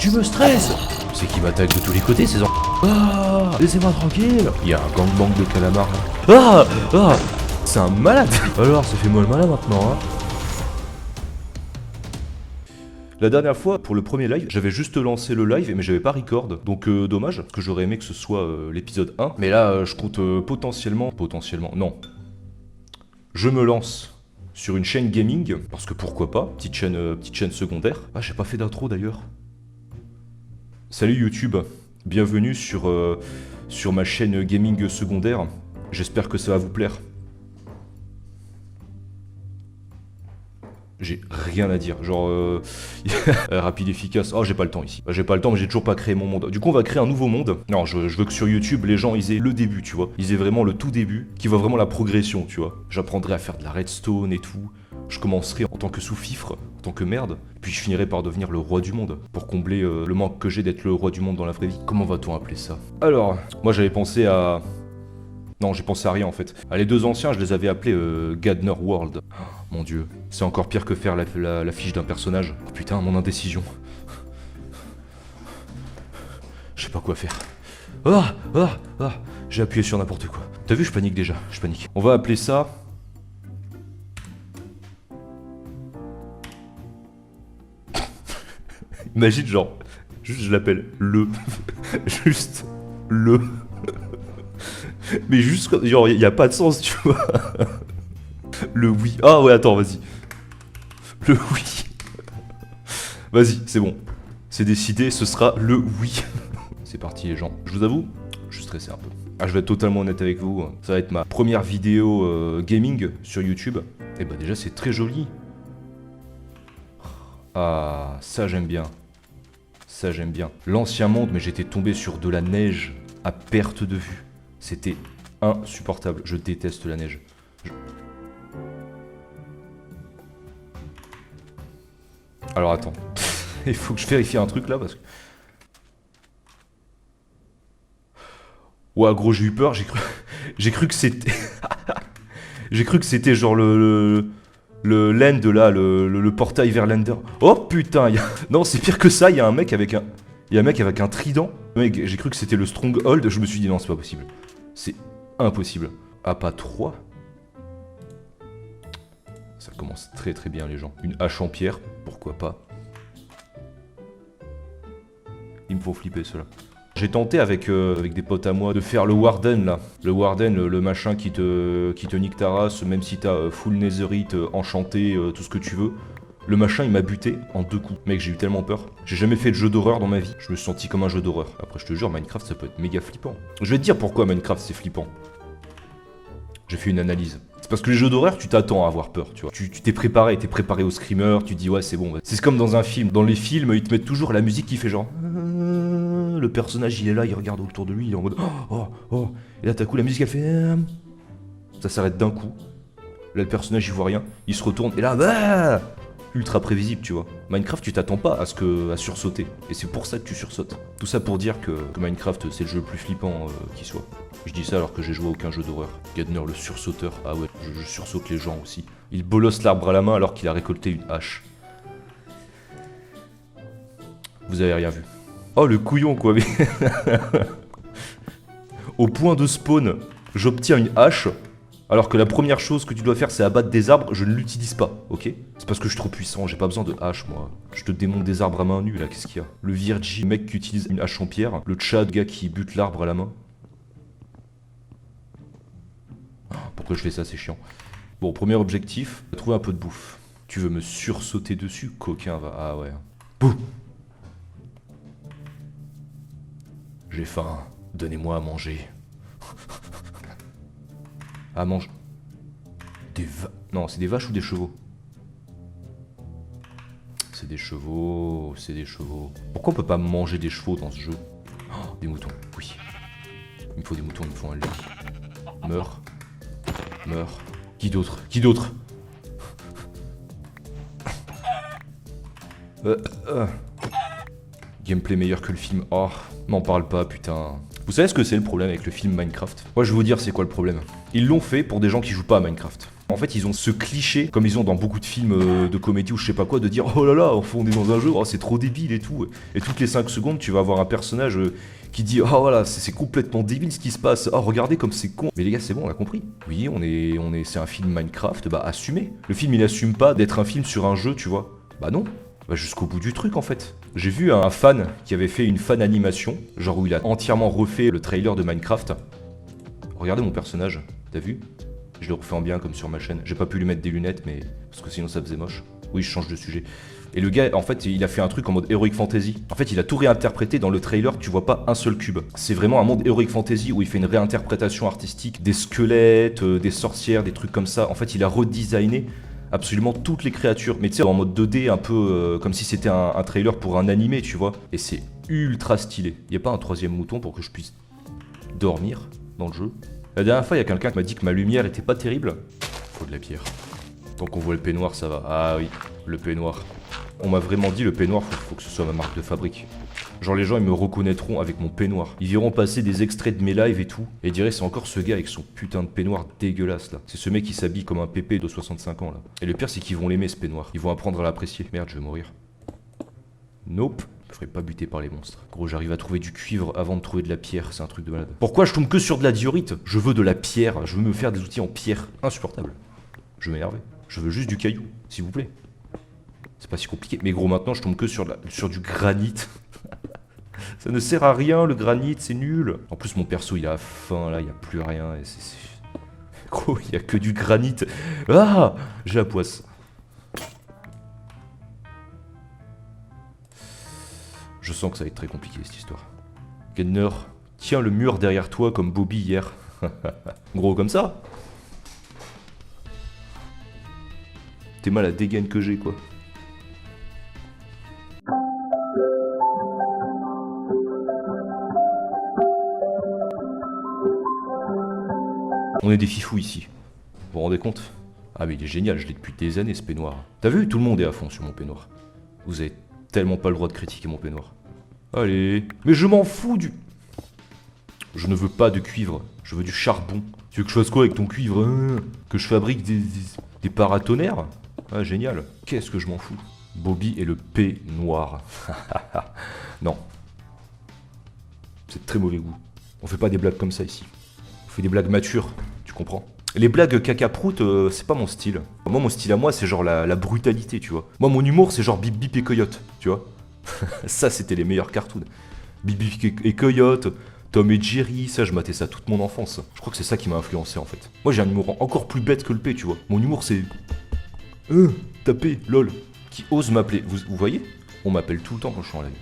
Tu me stresses. C'est qui m'attaque de tous les côtés, ces Ah, laissez-moi tranquille. Il y a un gangbang de calamars. Ah, ah, c'est un malade. Alors, ça fait moi le malin maintenant, hein. La dernière fois, pour le premier live, j'avais juste lancé le live, mais j'avais pas record. Donc dommage, parce que j'aurais aimé que ce soit l'épisode 1. Mais là, je compte potentiellement... non. Je me lance sur une chaîne gaming, parce que pourquoi pas, petite chaîne secondaire. Ah, j'ai pas fait d'intro d'ailleurs. Salut YouTube, bienvenue sur ma chaîne gaming secondaire. J'espère que ça va vous plaire. J'ai rien à dire, genre rapide, efficace. Oh, j'ai pas le temps ici. J'ai pas le temps, mais j'ai toujours pas créé mon monde. Du coup, on va créer un nouveau monde. Non, je veux que sur YouTube, les gens ils aient le début, tu vois. Ils aient vraiment le tout début, qui voit vraiment la progression, tu vois. J'apprendrai à faire de la redstone et tout. Je commencerai en tant que sous-fifre, en tant que merde. Puis je finirai par devenir le roi du monde, pour combler le manque que j'ai d'être le roi du monde dans la vraie vie. Comment va-t-on appeler ça? Alors, moi j'avais pensé à... Non, j'ai pensé à rien en fait. Ah, les deux anciens, je les avais appelés Gadner World. Oh, mon dieu, c'est encore pire que faire la fiche d'un personnage. Oh, putain, mon indécision. Je sais pas quoi faire. J'ai appuyé sur n'importe quoi. T'as vu, je panique déjà, je panique. On va appeler ça... Imagine genre, juste je l'appelle le. Juste le. Mais juste comme, genre, y a pas de sens, tu vois. Le oui. Ah ouais, attends, vas-y. Le oui. Vas-y, c'est bon. C'est décidé, ce sera le oui. C'est parti les gens. Je vous avoue, je suis stressé un peu. Ah, je vais être totalement honnête avec vous. Ça va être ma première vidéo gaming sur YouTube. Et bah déjà, c'est très joli. Ah, ça j'aime bien. Ça j'aime bien. L'ancien monde, mais j'étais tombé sur de la neige à perte de vue. C'était insupportable. Je déteste la neige. Alors attends. Il faut que je vérifie un truc là parce que... Ouah gros, j'ai eu peur. J'ai cru que c'était... J'ai cru que c'était genre le land là, le portail vers l'Ender. Oh putain, non c'est pire que ça, il y a un mec avec un trident. Mec, j'ai cru que c'était le Stronghold, je me suis dit non c'est pas possible. C'est impossible. Ah pas 3. Ça commence très très bien les gens. Une hache en pierre, pourquoi pas. Ils me font flipper ceux-là. J'ai tenté avec des potes à moi de faire le Warden là. Le Warden, le machin qui te nique ta race, même si t'as full netherite, enchanté, tout ce que tu veux. Le machin il m'a buté en 2 coups. Mec, j'ai eu tellement peur. J'ai jamais fait de jeu d'horreur dans ma vie. Je me suis senti comme un jeu d'horreur. Après je te jure, Minecraft ça peut être méga flippant. Je vais te dire pourquoi Minecraft c'est flippant. J'ai fait une analyse. C'est parce que les jeux d'horreur, tu t'attends à avoir peur, tu vois. Tu t'es préparé au screamer, tu dis ouais c'est bon. C'est comme dans un film. Dans les films, ils te mettent toujours la musique qui fait genre... Le personnage il est là, il regarde autour de lui, il est en mode oh. Et là t'as coup la musique elle fait... Ça s'arrête d'un coup. Là le personnage il voit rien, il se retourne et là bah ultra prévisible tu vois. Minecraft tu t'attends pas à sursauter. Et c'est pour ça que tu sursautes. Tout ça pour dire que Minecraft c'est le jeu le plus flippant qui soit. Je dis ça alors que j'ai joué à aucun jeu d'horreur. Gadner le sursauteur. Ah ouais, je sursaute les gens aussi. Il bolosse l'arbre à la main alors qu'il a récolté une hache. Vous avez rien vu. Oh le couillon quoi. Au point de spawn, j'obtiens une hache. Alors que la première chose que tu dois faire c'est abattre des arbres, je ne l'utilise pas, ok? C'est parce que je suis trop puissant, j'ai pas besoin de hache moi. Je te démonte des arbres à main nue là, qu'est-ce qu'il y a? Le Virgin, mec qui utilise une hache en pierre. Le Tchad, gars qui bute l'arbre à la main. Pourquoi je fais ça, c'est chiant. Bon, premier objectif, trouver un peu de bouffe. Tu veux me sursauter dessus, coquin va. Ah ouais. Bouh. J'ai faim, donnez-moi à manger. À manger. Non, c'est des vaches ou des chevaux? C'est des chevaux, c'est des chevaux. Pourquoi on peut pas manger des chevaux dans ce jeu? Oh, des moutons, oui. Il me faut des moutons, il me faut un lit. Meurs. Meurs. Qui d'autre? Qui d'autre? Gameplay meilleur que le film. Oh, m'en parle pas, putain. Vous savez ce que c'est le problème avec le film Minecraft? Moi je vais vous dire c'est quoi le problème. Ils l'ont fait pour des gens qui jouent pas à Minecraft. En fait, ils ont ce cliché, comme ils ont dans beaucoup de films de comédie ou je sais pas quoi, de dire oh là là, on est dans un jeu, oh, c'est trop débile et tout. Et toutes les 5 secondes, tu vas avoir un personnage qui dit oh voilà, c'est complètement débile ce qui se passe. Oh regardez comme c'est con. Mais les gars, c'est bon, on a compris. Oui, c'est un film Minecraft, bah assumez. Le film, il assume pas d'être un film sur un jeu, tu vois. Bah non. Bah jusqu'au bout du truc en fait. J'ai vu un fan qui avait fait une fan animation, genre où il a entièrement refait le trailer de Minecraft. Regardez mon personnage, t'as vu? Je le refais en bien comme sur ma chaîne. J'ai pas pu lui mettre des lunettes, mais parce que sinon ça faisait moche. Oui, je change de sujet. Et le gars, en fait, il a fait un truc en mode Heroic Fantasy. En fait, il a tout réinterprété dans le trailer, tu vois pas un seul cube. C'est vraiment un monde Heroic Fantasy où il fait une réinterprétation artistique des squelettes, des sorcières, des trucs comme ça. En fait, il a redesigné absolument toutes les créatures. Mais tu sais, en mode 2D, un peu comme si c'était un trailer pour un animé, tu vois. Et c'est ultra stylé. Y a pas un troisième mouton pour que je puisse dormir dans le jeu? La dernière fois, il y a quelqu'un qui m'a dit que ma lumière était pas terrible. Faut de la pierre. Tant qu'on voit le peignoir, ça va. Ah oui, le peignoir. On m'a vraiment dit le peignoir, faut que ce soit ma marque de fabrique. Genre les gens, ils me reconnaîtront avec mon peignoir. Ils verront passer des extraits de mes lives et tout. Et ils diraient, c'est encore ce gars avec son putain de peignoir dégueulasse là. C'est ce mec qui s'habille comme un pépé de 65 ans là. Et le pire, c'est qu'ils vont l'aimer ce peignoir. Ils vont apprendre à l'apprécier. Merde, je vais mourir. Nope. Je ferai pas buter par les monstres. Gros, j'arrive à trouver du cuivre avant de trouver de la pierre, c'est un truc de malade. Pourquoi je tombe que sur de la diorite? Je veux de la pierre, je veux me faire des outils en pierre. Insupportable. Je vais m'énerver. Je veux juste du caillou, s'il vous plaît. C'est pas si compliqué. Mais gros, maintenant, je tombe que sur du granit. Ça ne sert à rien, le granit, c'est nul. En plus, mon perso, il a faim, là, il y a plus rien. Et gros, il y a que du granit. Ah, j'ai la poisse. Je sens que ça va être très compliqué cette histoire. Kenner, tiens le mur derrière toi comme Bobby hier. Gros comme ça. T'es mal à dégaine que j'ai quoi. On est des fifous ici. Vous vous rendez compte? Ah mais il est génial, je l'ai depuis des années ce peignoir. T'as vu? Tout le monde est à fond sur mon peignoir. Vous avez tellement pas le droit de critiquer mon peignoir. Allez. Mais je m'en fous du... Je ne veux pas de cuivre, je veux du charbon. Tu veux que je fasse quoi avec ton cuivre hein? Que je fabrique des paratonnerres? Ah génial. Qu'est-ce que je m'en fous? Bobby et le peignoir. Non. C'est de très mauvais goût. On fait pas des blagues comme ça ici. On fait des blagues matures, tu comprends? Les blagues caca-prout, c'est pas mon style. Moi, mon style à moi, c'est genre la brutalité, tu vois. Moi, mon humour, c'est genre Bip Bip et Coyote, tu vois. Ça, c'était les meilleurs cartoons. Bip Bip et Coyote, Tom et Jerry, ça, je matais ça toute mon enfance. Je crois que c'est ça qui m'a influencé, en fait. Moi, j'ai un humour encore plus bête que le P, tu vois. Mon humour, c'est... taper, lol. Qui ose m'appeler. Vous voyez? On m'appelle tout le temps quand je suis en live.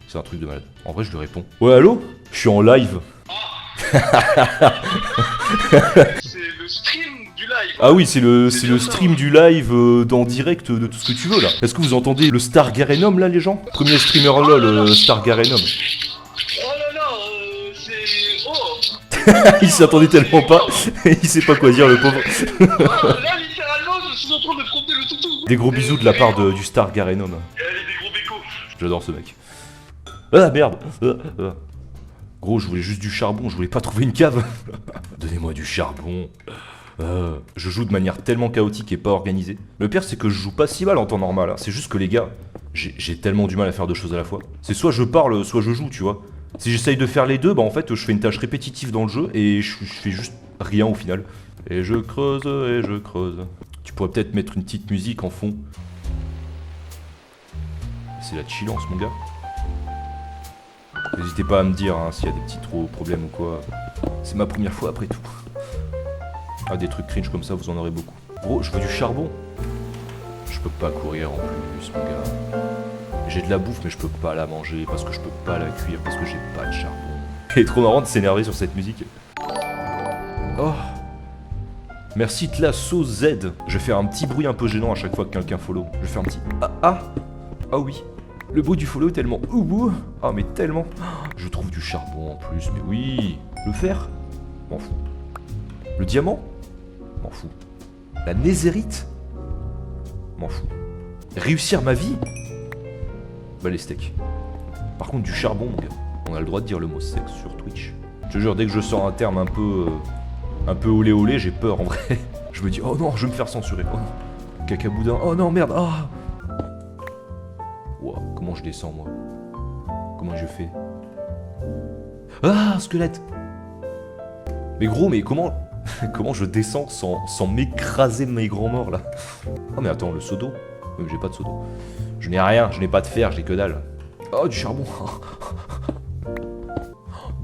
C'est un truc de malade. En vrai, je lui réponds. Ouais, allô? Je suis en live. C'est le stream du live. Ah oui, c'est le stream du live en direct de tout ce que tu veux là. Est-ce que vous entendez le Star Garenum là les gens? Premier streamer LOL, Star Garenum. Oh là là, c'est... Oh. Il s'attendait tellement pas, il sait pas quoi dire le pauvre. Là littéralement, je suis en train de fronter le toutou. Des gros bisous de la part du Star Garenum. Allez, des gros bécos. J'adore ce mec. Ah merde. Gros, je voulais juste du charbon, je voulais pas trouver une cave. Donnez-moi du charbon. Je joue de manière tellement chaotique et pas organisée. Le pire, c'est que je joue pas si mal en temps normal. Hein. C'est juste que les gars, j'ai tellement du mal à faire deux choses à la fois. C'est soit je parle, soit je joue, tu vois. Si j'essaye de faire les deux, bah en fait, je fais une tâche répétitive dans le jeu et je fais juste rien au final. Et je creuse, et je creuse. Tu pourrais peut-être mettre une petite musique en fond. C'est la chillance, mon gars. N'hésitez pas à me dire hein, s'il y a des petits problèmes ou quoi. C'est ma première fois après tout. Ah, des trucs cringe comme ça, vous en aurez beaucoup. Gros, je veux du charbon. Je peux pas courir en plus, mon gars. J'ai de la bouffe, mais je peux pas la manger parce que je peux pas la cuire parce que j'ai pas de charbon. C'est trop marrant de s'énerver sur cette musique. Oh. Merci Tlasso Z. Je vais faire un petit bruit un peu gênant à chaque fois que quelqu'un follow. Je vais faire un petit ah oui. Le bruit du follow est tellement ah mais tellement. Je trouve du charbon en plus, mais oui. Le fer? M'en fous. Le diamant? M'en fous. La nézérite? M'en fous. Réussir ma vie? Bah les steaks. Par contre du charbon mon gars. On a le droit de dire le mot sexe sur Twitch. Je te jure, dès que je sors un terme un peu olé olé, j'ai peur en vrai. Je me dis, oh non, je vais me faire censurer. Oh non. Cacaboudin, oh non, merde. Ah. Wow, comment je descends, moi? Comment je fais? Ah, squelette. Mais gros, mais comment... comment je descends sans m'écraser de mes grands morts, là? Oh, mais attends, le seau d'eau? J'ai pas de seau d'eau. Je n'ai rien, je n'ai pas de fer, j'ai que dalle. Oh, du charbon.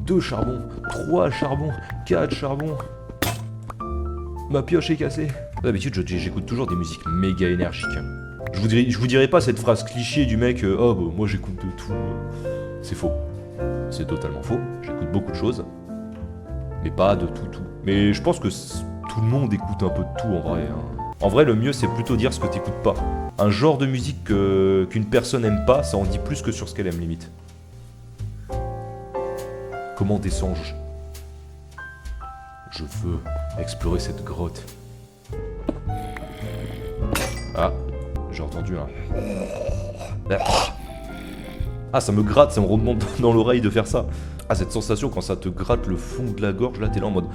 2 charbons, 3 charbons, 4 charbons. Ma pioche est cassée. D'habitude, j'écoute toujours des musiques méga énergiques. Je vous dirai pas cette phrase cliché du mec oh bah, moi j'écoute de tout. C'est faux. C'est totalement faux. J'écoute beaucoup de choses. Mais pas de tout. Mais je pense que tout le monde écoute un peu de tout en vrai. Hein. En vrai, le mieux c'est plutôt dire ce que t'écoutes pas. Un genre de musique qu'une personne aime pas, ça en dit plus que sur ce qu'elle aime limite. Comment descends-je? Je veux explorer cette grotte. Ah, j'ai entendu un... Ah, ça me gratte, ça me remonte dans l'oreille de faire ça. Ah, cette sensation quand ça te gratte le fond de la gorge, là t'es là en mode...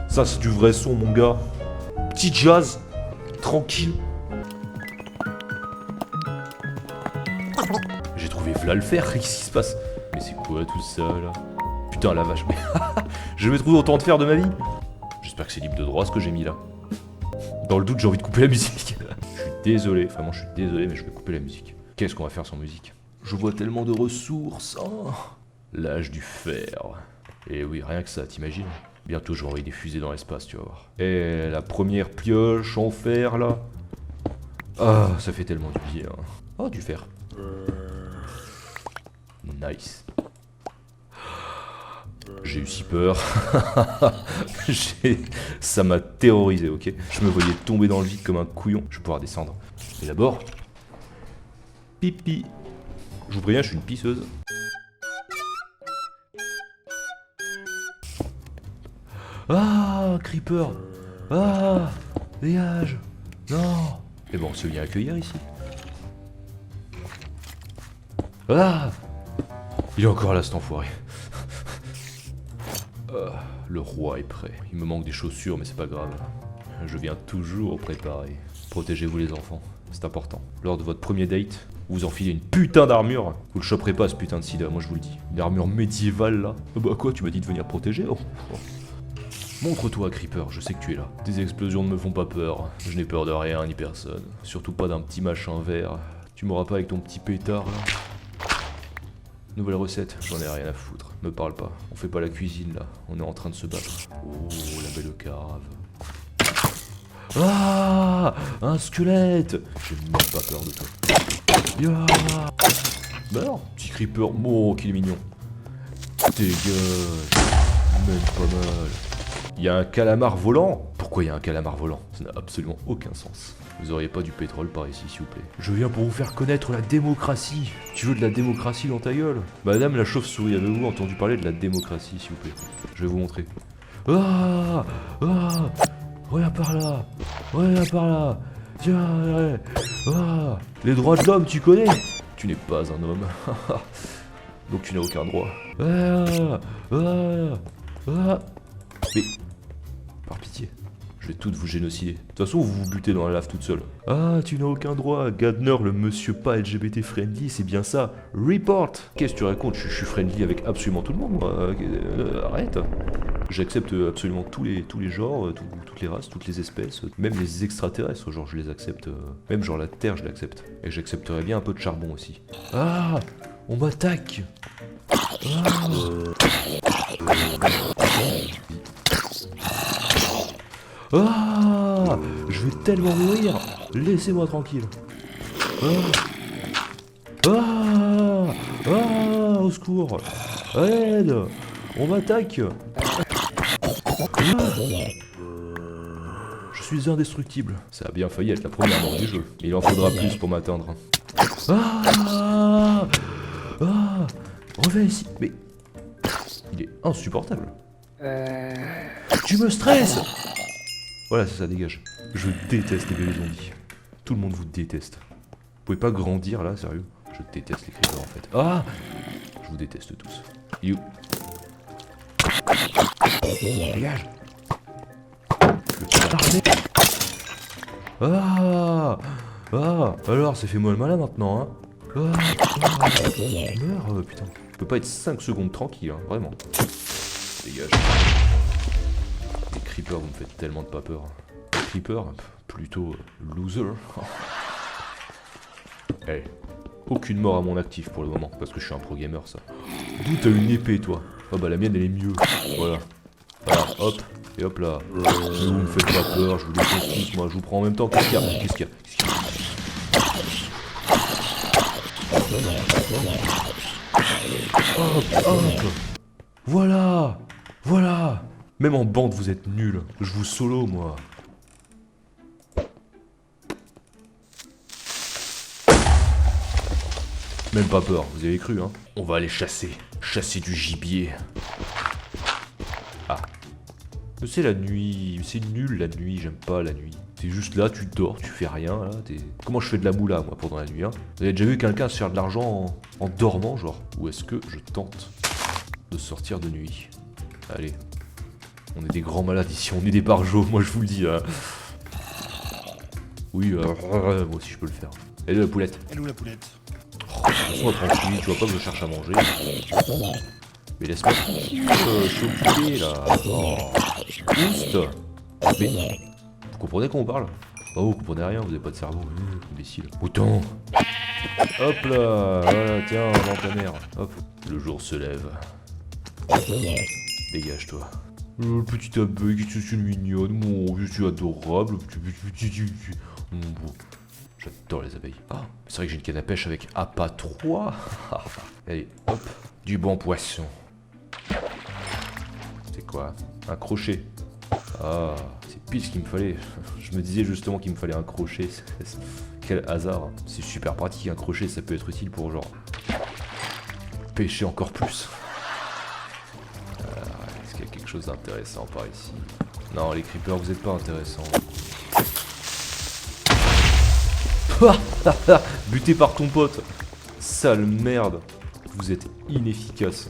Ça c'est du vrai son mon gars. Petit jazz, tranquille. J'ai trouvé v'là le fer, qu'est-ce qui se passe? Mais c'est quoi tout ça là? Putain la vache, mais je vais trouver autant de fer de ma vie. J'espère que c'est libre de droit ce que j'ai mis là. Dans le doute j'ai envie de couper la musique. Je suis désolé, vraiment je suis désolé mais je vais couper la musique. Qu'est-ce qu'on va faire sans musique? Je vois tellement de ressources. Oh, l'âge du fer. Et oui, rien que ça, t'imagines? Bientôt je vais envoyer des fusées dans l'espace, tu vas voir. Et la première pioche en fer là. Ah, ça fait tellement du bien. Oh, du fer. Nice. J'ai eu si peur. Ça m'a terrorisé, ok? Je me voyais tomber dans le vide comme un couillon. Je vais pouvoir descendre. Et d'abord... Pipi. Je vous préviens, je suis une pisseuse. Ah, creeper. Ah, dégage. Non. Mais bon, on se vient accueillir ici. Ah. Il est encore là cet enfoiré. Le roi est prêt. Il me manque des chaussures mais c'est pas grave. Je viens toujours préparer. Protégez-vous les enfants, c'est important. Lors de votre premier date, vous enfilez une putain d'armure. Vous le choperez pas ce putain de sida, moi je vous le dis. Une armure médiévale là. Bah quoi, tu m'as dit de venir protéger? Oh. Montre-toi Creeper, je sais que tu es là. Tes explosions ne me font pas peur. Je n'ai peur de rien ni personne. Surtout pas d'un petit machin vert. Tu m'auras pas avec ton petit pétard là. Nouvelle recette, j'en ai rien à foutre. Me parle pas, on fait pas la cuisine là, on est en train de se battre. Oh, la belle cave. Ah, un squelette. J'ai même pas peur de toi. Yeah. Meurs, petit creeper, oh qu'il est mignon. Dégage, même pas mal. Il y a un calamar volant. Pourquoi il y a un calamar volant? Ça n'a absolument aucun sens. Vous auriez pas du pétrole par ici, s'il vous plaît. Je viens pour vous faire connaître la démocratie. Tu veux de la démocratie dans ta gueule? Madame la chauve-souris, avez-vous entendu parler de la démocratie, s'il vous plaît? Je vais vous montrer. Ah, ah, regarde par là. Regarde par là. Tiens, ouais. Ah, les droits de l'homme, tu connais? Tu n'es pas un homme. Donc tu n'as aucun droit. Ah, ah, ah. Mais, par pitié. Je vais toutes vous génocider. De toute façon, vous vous butez dans la lave toute seule. Ah, tu n'as aucun droit. Gardner, le monsieur pas LGBT friendly, c'est bien ça. Report. Qu'est-ce que tu racontes? Je suis friendly avec absolument tout le monde, moi. Arrête. J'accepte absolument tous les genres, toutes les races, toutes les espèces, même les extraterrestres, genre je les accepte. Même genre la Terre, je l'accepte. Et j'accepterais bien un peu de charbon aussi. Ah, on m'attaque. Ah. Ah, je vais tellement mourir. Laissez-moi tranquille. Ah, ah, ah, au secours. Aide. On m'attaque. Ah. Je suis indestructible. Ça a bien failli être la première mort du jeu. Il en faudra plus pour m'atteindre. Ah, ah, reviens ici. Mais il est insupportable. Tu me stresses. Voilà, c'est ça, dégage. Je déteste les bébés zombies. Tout le monde vous déteste. Vous pouvez pas grandir là, sérieux? Je déteste les creepers en fait. Ah, je vous déteste tous. You. Dégage. Le Ah. Ah. Alors, ça fait moi le malin maintenant, hein. Meurs, putain. Je peux pas être 5 secondes tranquille, hein, vraiment. Dégage. Les creepers, vous me faites tellement de pas peur. Creeper, plutôt loser. Hey, aucune mort à mon actif pour le moment, parce que je suis un pro gamer, ça. D'où t'as une épée, toi? Oh bah la mienne, elle est mieux. Voilà. Voilà, hop, et hop là. Vous me faites pas peur, je vous laisse tous, moi, je vous prends en même temps. Qu'est-ce qu'il y a? Qu'est-ce qu'il y a? Hop, hop. Voilà. Voilà. Même en bande, vous êtes nuls. Je vous solo, moi. Même pas peur, vous avez cru, hein. On va aller chasser. Chasser du gibier. Ah. C'est la nuit. C'est nul, la nuit. J'aime pas la nuit. T'es juste là, tu dors, tu fais rien, là. Comment je fais de la moula, moi, pendant la nuit, hein? Vous avez déjà vu quelqu'un se faire de l'argent en dormant, genre? Ou est-ce que je tente de sortir de nuit? Allez. On est des grands malades ici, on est des barjots, moi je vous le dis. Hein. Oui, moi aussi je peux le faire. Elle est où la poulette? Elle est où la poulette? Laisse-moi tranquille, tu vois pas que je cherche à manger. Mais laisse-moi tranquille, je suis occupé là. Oh. Juste. Mais, vous comprenez qu'on parle? Oh, vous comprenez rien, vous avez pas de cerveau. Imbécile. Autant. Hop là, voilà, tiens, dans ta mère. Hop, le jour se lève. Dégage-toi. Le petit abeille qui est mignonne, mon je suis adorable. J'adore les abeilles. Ah, c'est vrai que j'ai une canne à pêche avec APA 3. Allez, hop, du bon poisson. C'est quoi? Un crochet. Ah, c'est pile ce qu'il me fallait. Je me disais justement qu'il me fallait un crochet. Quel hasard. C'est super pratique, un crochet, ça peut être utile pour genre pêcher encore plus. Est-ce qu'il y a quelque chose d'intéressant par ici? Non, les creepers, vous êtes pas intéressants. Buté par ton pote. Sale merde. Vous êtes inefficace.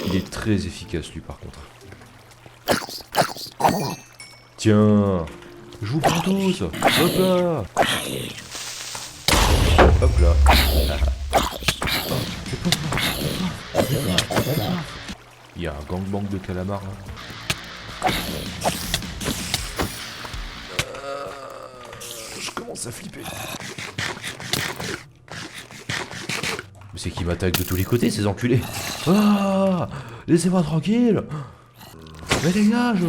Il est très efficace lui par contre. Tiens. Je vous prends tous. Hop là. Hop là. Il y a un gangbang de calamars là. Je commence à flipper. Mais c'est qui m'attaque de tous les côtés ces enculés. Ah, laissez-moi tranquille. Mais dégage.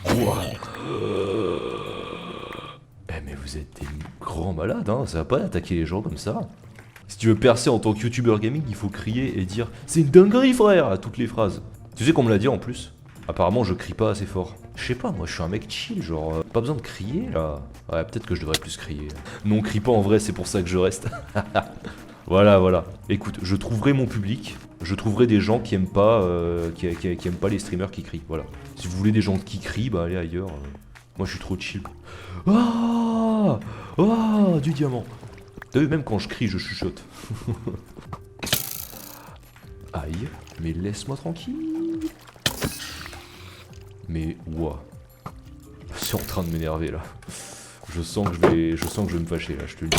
Wow. Mais vous êtes des grands malades, hein. Ça va pas attaquer les gens comme ça. Si tu veux percer en tant que youtubeur gaming, il faut crier et dire « C'est une dinguerie frère !» à toutes les phrases. Tu sais qu'on me l'a dit en plus. Apparemment je crie pas assez fort. Je sais pas, moi je suis un mec chill, genre pas besoin de crier là. Ouais, peut-être que je devrais plus crier. Non, crie pas en vrai, c'est pour ça que je reste. Voilà, voilà. Écoute, je trouverai mon public. Je trouverai des gens qui aiment pas, qui aiment pas les streamers qui crient. Voilà. Si vous voulez des gens qui crient, bah allez ailleurs. Moi je suis trop chill. Ah, ah, du diamant. T'as vu, même quand je crie, je chuchote. Aïe, mais laisse-moi tranquille. Mais ouah. C'est en train de m'énerver là. Je sens que je vais me fâcher là, je te le dis.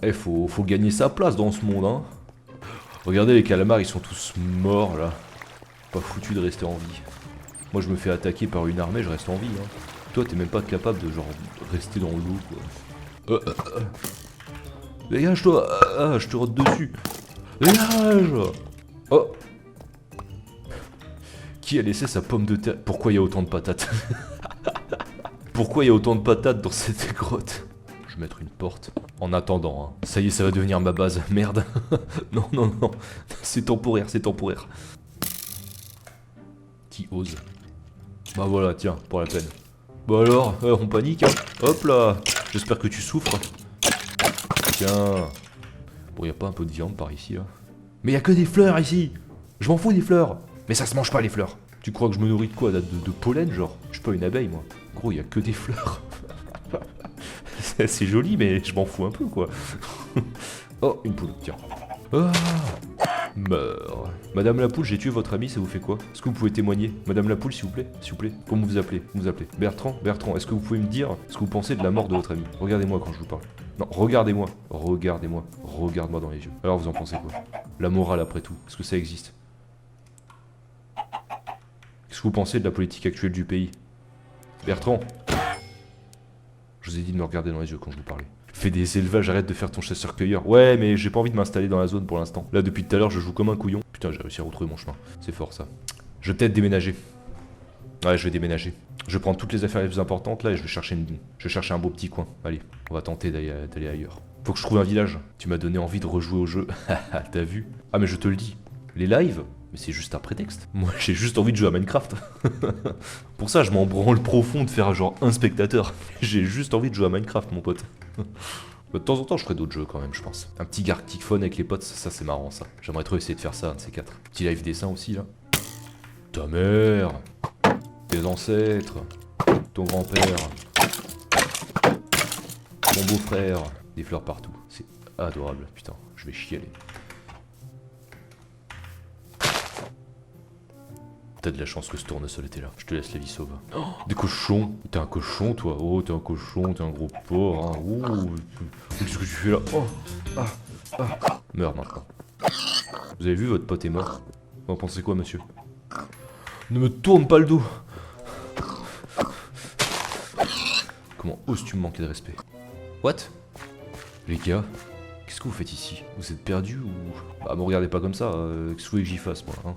Eh, faut gagner sa place dans ce monde, hein. Regardez les calamars, ils sont tous morts là. Pas foutu de rester en vie. Moi je me fais attaquer par une armée, je reste en vie, hein. Toi t'es même pas capable de genre rester dans l'eau quoi. Dégage-toi, je te rote dessus. Dégage. Oh. Qui a laissé sa pomme de terre? Pourquoi il y a autant de patates? Pourquoi il y a autant de patates dans cette grotte? Je vais mettre une porte. En attendant, hein. Ça y est, ça va devenir ma base. Merde. Non, non, non. C'est temporaire, c'est temporaire. Qui ose? Bah voilà, tiens, pour la peine. Bah alors, on panique, hein. Hop là. J'espère que tu souffres. Tiens. Bon, y a pas un peu de viande par ici, là? Mais y a que des fleurs ici. Je m'en fous des fleurs. Mais ça se mange pas les fleurs. Tu crois que je me nourris de quoi? De pollen, genre? Je suis pas une abeille, moi. Gros, y a que des fleurs. C'est joli, mais je m'en fous un peu, quoi. Oh, une poule, tiens. Ah. Meurs. Madame la poule, j'ai tué votre ami, ça vous fait quoi? Est-ce que vous pouvez témoigner? Madame la poule, s'il vous plaît, s'il vous plaît. Comment vous appelez? Vous appelez Bertrand? Bertrand, est-ce que vous pouvez me dire ce que vous pensez de la mort de votre ami? Regardez-moi quand je vous parle. Non, regardez-moi. Regardez-moi. Regarde-moi dans les yeux. Alors vous en pensez quoi? La morale après tout, est-ce que ça existe? Qu'est-ce que vous pensez de la politique actuelle du pays? Bertrand, je vous ai dit de me regarder dans les yeux quand je vous parlais. Fais des élevages, arrête de faire ton chasseur-cueilleur. Ouais, mais j'ai pas envie de m'installer dans la zone pour l'instant. Là, depuis tout à l'heure, je joue comme un couillon. Putain, j'ai réussi à retrouver mon chemin. C'est fort, ça. Je vais peut-être déménager. Ouais, je vais déménager. Je vais prendre toutes les affaires les plus importantes, là, et je vais chercher un beau petit coin. Allez, on va tenter d'aller ailleurs. Faut que je trouve un village. Tu m'as donné envie de rejouer au jeu. T'as vu? Ah, mais je te le dis. Les lives, mais c'est juste un prétexte. Moi, j'ai juste envie de jouer à Minecraft. Pour ça, je m'en branle profond de faire genre un spectateur. J'ai juste envie de jouer à Minecraft, mon pote. De temps en temps, je ferai d'autres jeux quand même, je pense. Un petit Gartic Phone avec les potes, ça c'est marrant, ça. J'aimerais trop essayer de faire ça, un de ces quatre. Petit live dessin aussi, là. Ta mère, tes ancêtres, ton grand-père, ton beau-frère, des fleurs partout. C'est adorable, putain, je vais chialer. T'as de la chance que ce tournesol était là. Je te laisse la vie sauve. Oh, des cochons. T'es un cochon, toi. Oh, t'es un cochon, t'es un gros porc. Hein. Oh, qu'est-ce que tu fais là? Oh, meurs maintenant. Vous avez vu, votre pote est mort. Vous en pensez quoi, monsieur? Ne me tourne pas le dos. Comment oses-tu me manquer de respect? What? Les gars, qu'est-ce que vous faites ici? Vous êtes perdus ou... Bah, me regardez pas comme ça. Qu'est-ce que vous voulez que j'y fasse, moi, hein?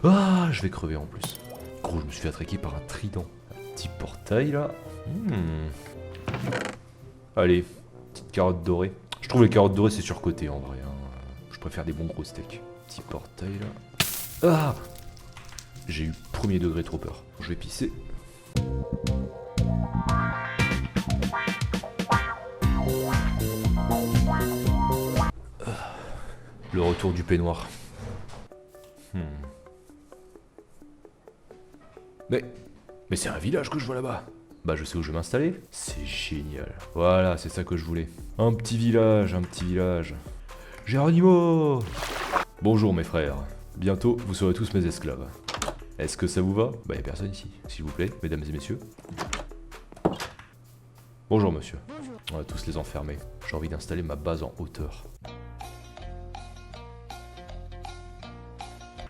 Ah, je vais crever en plus. Gros, je me suis fait attraquer par un trident. Un petit portail là. Allez, petite carotte dorée. Je trouve les carottes dorées c'est surcoté en vrai. Hein. Je préfère des bons gros steaks. Petit portail là. Ah, j'ai eu premier degré trop peur. Je vais pisser. Le retour du peignoir. Mais c'est un village que je vois là-bas. Bah je sais où je vais m'installer. C'est génial. Voilà, c'est ça que je voulais. Un petit village, un petit village. Geronimo! Bonjour mes frères. Bientôt, vous serez tous mes esclaves. Est-ce que ça vous va? Bah y'a personne ici, s'il vous plaît, mesdames et messieurs. Bonjour monsieur. On va tous les enfermer. J'ai envie d'installer ma base en hauteur.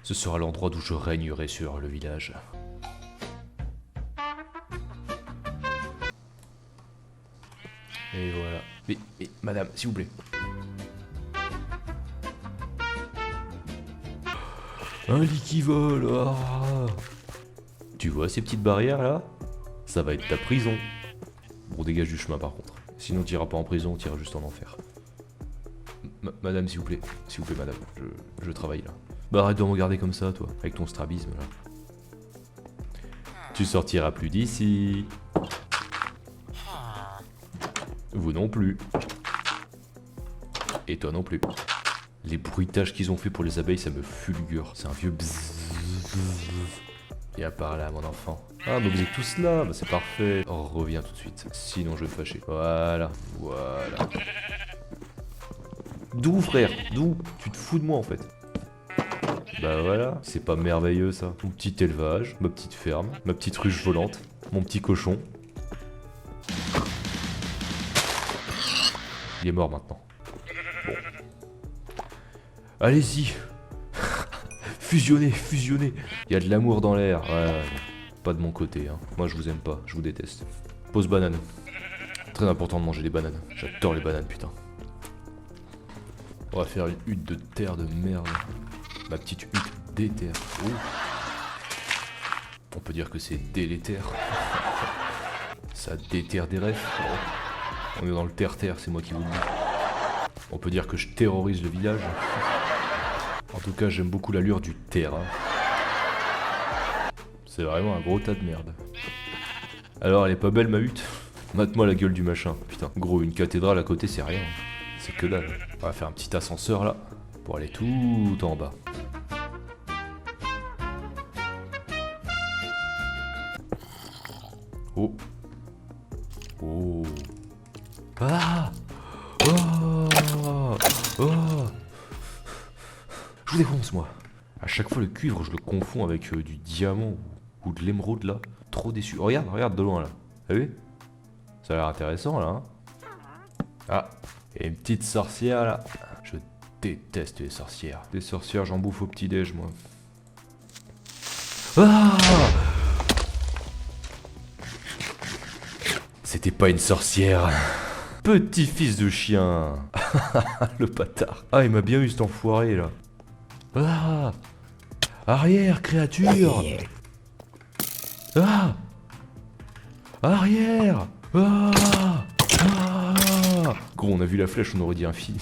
Ce sera l'endroit d'où je régnerai sur le village. Et voilà. Mais madame, s'il vous plaît. Un lit qui vole. Ah. Tu vois ces petites barrières là? Ça va être ta prison. Bon, dégage du chemin par contre. Sinon t'iras pas en prison, t'iras juste en enfer. Madame, s'il vous plaît. S'il vous plaît, madame. Je travaille là. Bah arrête de me regarder comme ça, toi. Avec ton strabisme là. Tu sortiras plus d'ici. Vous non plus. Et toi non plus. Les bruitages qu'ils ont fait pour les abeilles, ça me fulgure. C'est un vieux bzzz. Viens par là, mon enfant. Ah, mais vous êtes tous là, bah c'est parfait. Oh, reviens tout de suite, sinon je vais me fâcher. Voilà, voilà. D'où, frère? D'où? Tu te fous de moi, en fait. Bah voilà, c'est pas merveilleux, ça. Mon petit élevage, ma petite ferme, ma petite ruche volante, mon petit cochon. Il est mort maintenant. Bon. Allez-y. Fusionnez, fusionnez. Il y a de l'amour dans l'air. Ouais, pas de mon côté. Hein. Moi, je vous aime pas. Je vous déteste. Pause banane. Très important de manger des bananes. J'adore les bananes, putain. On va faire une hutte de terre de merde. Ma petite hutte d'éther. Oh. On peut dire que c'est délétère. Ça déterre des refs. Oh. On est dans le terre-terre, c'est moi qui vous le dis. On peut dire que je terrorise le village. En tout cas, j'aime beaucoup l'allure du terrain. C'est vraiment un gros tas de merde. Alors, elle est pas belle ma hutte? Mate-moi la gueule du machin. Putain, gros, une cathédrale à côté, c'est rien. C'est que dalle. On va faire un petit ascenseur là, pour aller tout en bas. Oh. Oh. Ah. Oh. Oh. Je vous défonce, moi. À chaque fois, le cuivre, je le confonds avec du diamant ou de l'émeraude, là. Trop déçu. Oh, regarde, regarde de loin, là. T'as vu? Ça a l'air intéressant, là, hein. Ah, et une petite sorcière, là. Je déteste les sorcières. Les sorcières, j'en bouffe au petit-déj, moi. Ah! C'était pas une sorcière. Petit fils de chien. Le bâtard. Ah, il m'a bien eu cet enfoiré, là. Ah! Arrière, créature! Ah! Arrière! Ah! Ah! Gros, on a vu la flèche, on aurait dit un film.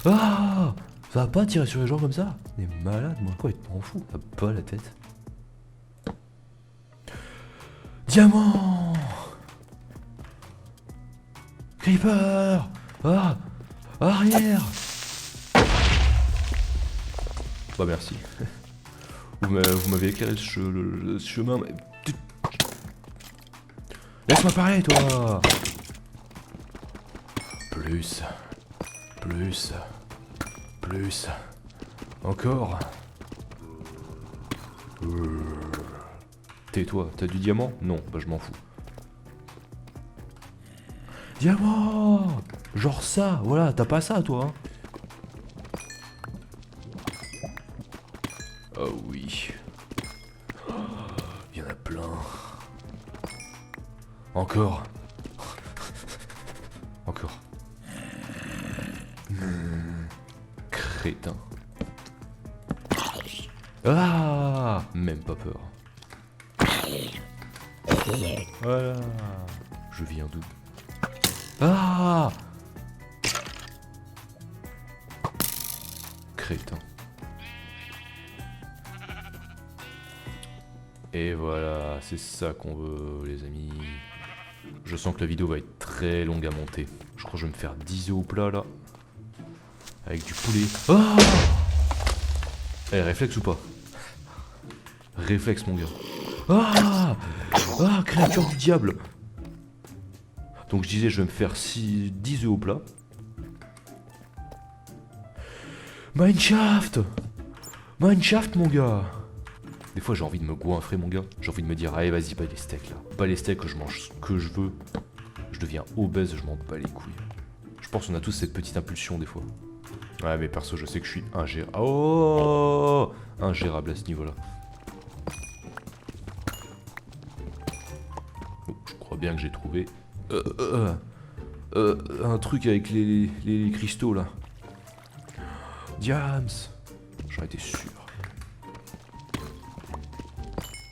Ah! Ça va pas tirer sur les gens comme ça? On est malade, moi. Quoi, il t'en fout? T'as pas la tête. Diamant! Creeper! Ah! Arrière! Bah merci. Vous m'avez éclairé le chemin, mais... Laisse-moi parler, toi! Plus. Plus. Plus. Encore. Tais-toi, t'as du diamant? Non, bah je m'en fous. Diamant! Genre ça, voilà, t'as pas ça, toi, hein? Oh oui. Il y en a plein. Encore. Encore. Crétin. Ah! Même pas peur. Voilà. Je viens d'où? Ah! Crétin. Et voilà, c'est ça qu'on veut, les amis. Je sens que la vidéo va être très longue à monter. Je crois que je vais me faire 10 œufs au plat, là. Avec du poulet. Ah! Eh, réflexe ou pas? Réflexe, mon gars. Ah! Ah, créature du diable! Donc je disais, je vais me faire 10 œufs au plat. Mineshaft! Mineshaft, mon gars! Des fois, j'ai envie de me goinfrer, mon gars. J'ai envie de me dire, allez, vas-y, pas les steaks, là. Pas les steaks, je mange ce que je veux. Je deviens obèse, je m'en bats les couilles. Je pense qu'on a tous cette petite impulsion, des fois. Ouais, mais perso, je sais que je suis ingérable. Oh! Ingérable à ce niveau-là. Oh, je crois bien que j'ai trouvé... un truc avec les cristaux, là. Diams! J'en étais sûr.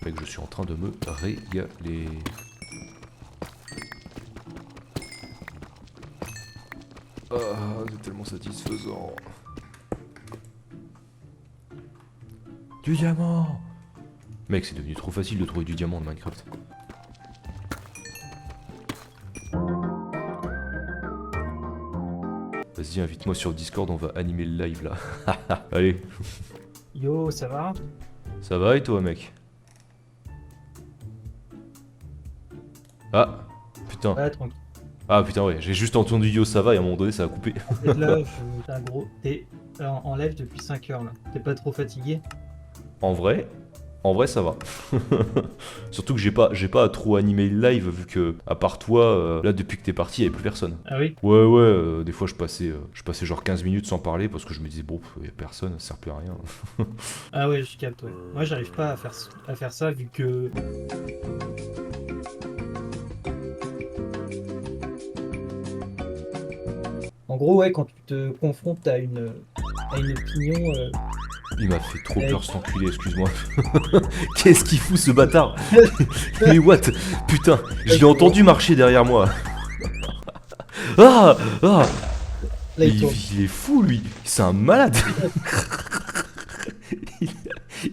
Mec, je suis en train de me régaler. Ah, c'est tellement satisfaisant. Du diamant! Mec, c'est devenu trop facile de trouver du diamant dans Minecraft. Vas-y, invite-moi sur Discord, on va animer le live là. Allez. Yo, ça va? Ça va et toi, mec? Ah, putain. Ouais, tranquille. Ah putain, ouais, j'ai juste entendu yo, ça va, et à un moment donné, ça a coupé. T'es là, t'es en live depuis 5 heures là. T'es pas trop fatigué? En vrai, ça va. Surtout que j'ai pas à trop animer le live, vu que, à part toi, là, depuis que t'es parti, il n'y avait plus personne. Ah oui? Ouais, des fois, je passais genre 15 minutes sans parler, parce que je me disais, bon, il y a personne, ça sert plus à rien. Ah ouais, je capte, ouais. Moi, j'arrive pas à faire ça vu que... En gros, ouais, quand tu te confrontes à une opinion... Il m'a fait trop peur cet enculé, excuse-moi. Qu'est-ce qu'il fout ce bâtard? Mais what? Putain, je l'ai entendu marcher derrière moi. Ah! Là, il est fou lui, c'est un malade.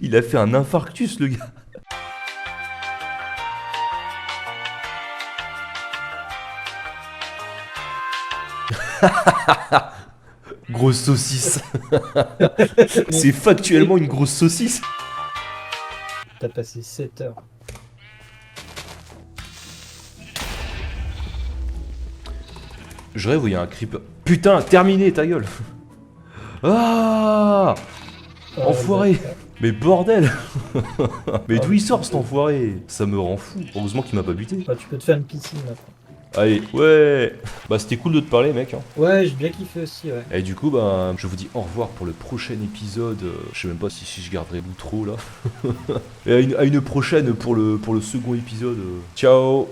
il a fait un infarctus le gars. Grosse saucisse. C'est factuellement une grosse saucisse. T'as passé 7 heures. Je rêve où il y a un creeper. Putain, terminé ta gueule. Ah! Enfoiré. Mais bordel. Mais d'où il sort cet enfoiré? Ça me rend fou. Heureusement qu'il m'a pas buté. Bah, tu peux te faire une piscine là. Allez, ouais. Bah c'était cool de te parler mec. Hein. Ouais, j'ai bien kiffé aussi, ouais. Et du coup, bah, je vous dis au revoir pour le prochain épisode. Je sais même pas si je garderai l'outro là. Et à une prochaine pour le second épisode. Ciao.